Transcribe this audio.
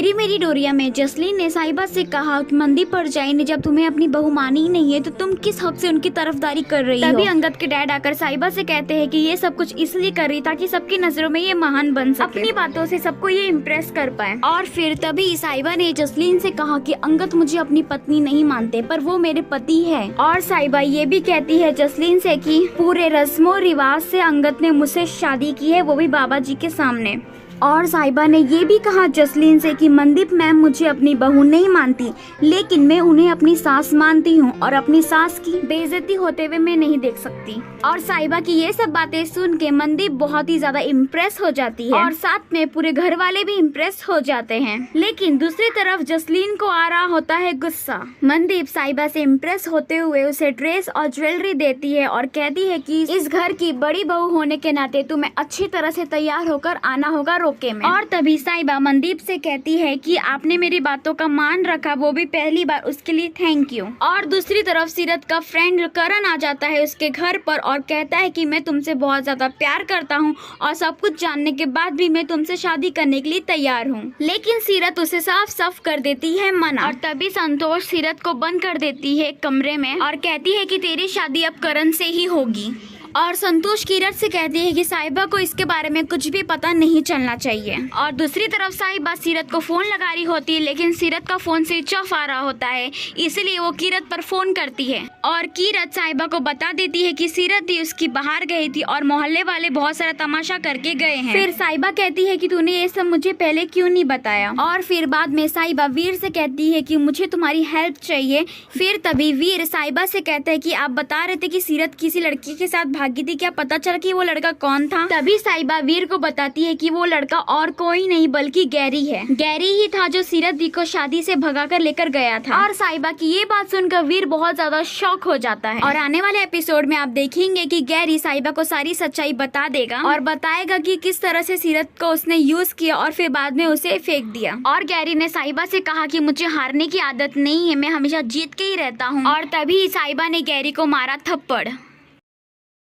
तेरी मेरी डोरिया में जसलीन ने साहिबा से कहा, मंदी परजाई ने जब तुम्हें अपनी बहू मानी ही नहीं है तो तुम किस हक से उनकी तरफदारी कर रही हो। तभी अंगद के डैड आकर साहिबा से कहते हैं कि ये सब कुछ इसलिए कर रही ताकि सबकी नजरों में ये महान बन सके, अपनी बातों से सबको ये इम्प्रेस कर पाए। और फिर तभी साहिबा ने जसलीन से कहा कि अंगद मुझे अपनी पत्नी नहीं मानते पर वो मेरे पति है। और साहिबा ये भी कहती है जसलीन से कि पूरे रस्मों रिवाज से अंगद ने मुझसे शादी की है, वो भी बाबा जी के सामने। और साहिबा ने ये भी कहा जसलीन से कि मनदीप मैम मुझे अपनी बहू नहीं मानती लेकिन मैं उन्हें अपनी सास मानती हूँ और अपनी सास की बेइज्जती होते हुए मैं नहीं देख सकती। और साहिबा की ये सब बातें सुन के मनदीप बहुत ही ज्यादा इम्प्रेस हो जाती है और साथ में पूरे घर वाले भी इम्प्रेस हो जाते हैं। लेकिन दूसरी तरफ जसलीन को आ रहा होता है गुस्सा। मनदीप साहिबा से इम्प्रेस होते हुए उसे ड्रेस और ज्वेलरी देती है और कहती है कि इस घर की बड़ी बहू होने के नाते तुम्हें अच्छी तरह से तैयार होकर आना होगा में। और तभी साहिबा मनदीप से कहती है कि आपने मेरी बातों का मान रखा, वो भी पहली बार, उसके लिए थैंक यू। और दूसरी तरफ सीरत का फ्रेंड करण आ जाता है उसके घर पर और कहता है कि मैं तुमसे बहुत ज्यादा प्यार करता हूँ और सब कुछ जानने के बाद भी मैं तुमसे शादी करने के लिए तैयार हूँ। लेकिन सीरत उसे साफ साफ कर देती है मना। और तभी संतोष सीरत को बंद कर देती है कमरे में और कहती है कि तेरी शादी अब करण से ही होगी। और संतोष किरत से कहती है कि साहिबा को इसके बारे में कुछ भी पता नहीं चलना चाहिए। और दूसरी तरफ साहिबा सीरत को फोन लगा रही होती है लेकिन सीरत का फोन स्विच ऑफ आ रहा होता है, इसलिए वो किरत पर फोन करती है और किरत साहिबा को बता देती है कि सीरत ही उसकी बाहर गई थी और मोहल्ले वाले बहुत सारा तमाशा करके गए हैं। फिर साहिबा कहती है कि तूने ये सब मुझे पहले क्यों नहीं बताया। और फिर बाद में साहिबा वीर से कहती है कि मुझे तुम्हारी हेल्प चाहिए। फिर तभी वीर साहिबा से कहता है कि आप बता रहे थे कि सीरत किसी लड़की के साथ भागी थी, क्या पता चला कि वो लड़का कौन था। तभी साहिबा वीर को बताती है कि वो लड़का और कोई नहीं बल्कि गैरी है। गैरी ही था जो सीरत दी को शादी से भगाकर लेकर गया था। और साहिबा की ये बात सुनकर वीर बहुत ज्यादा शॉक हो जाता है। और आने वाले एपिसोड में आप देखेंगे कि गैरी साहिबा को सारी सच्चाई बता देगा और बताएगा कि किस तरह से सीरत को उसने यूज किया और फिर बाद में उसे फेंक दिया। और गैरी ने साहिबा से कहा कि मुझे हारने की आदत नहीं है, मैं हमेशा जीत के ही रहता हूँ। और तभी साहिबा ने गैरी को मारा थप्पड़।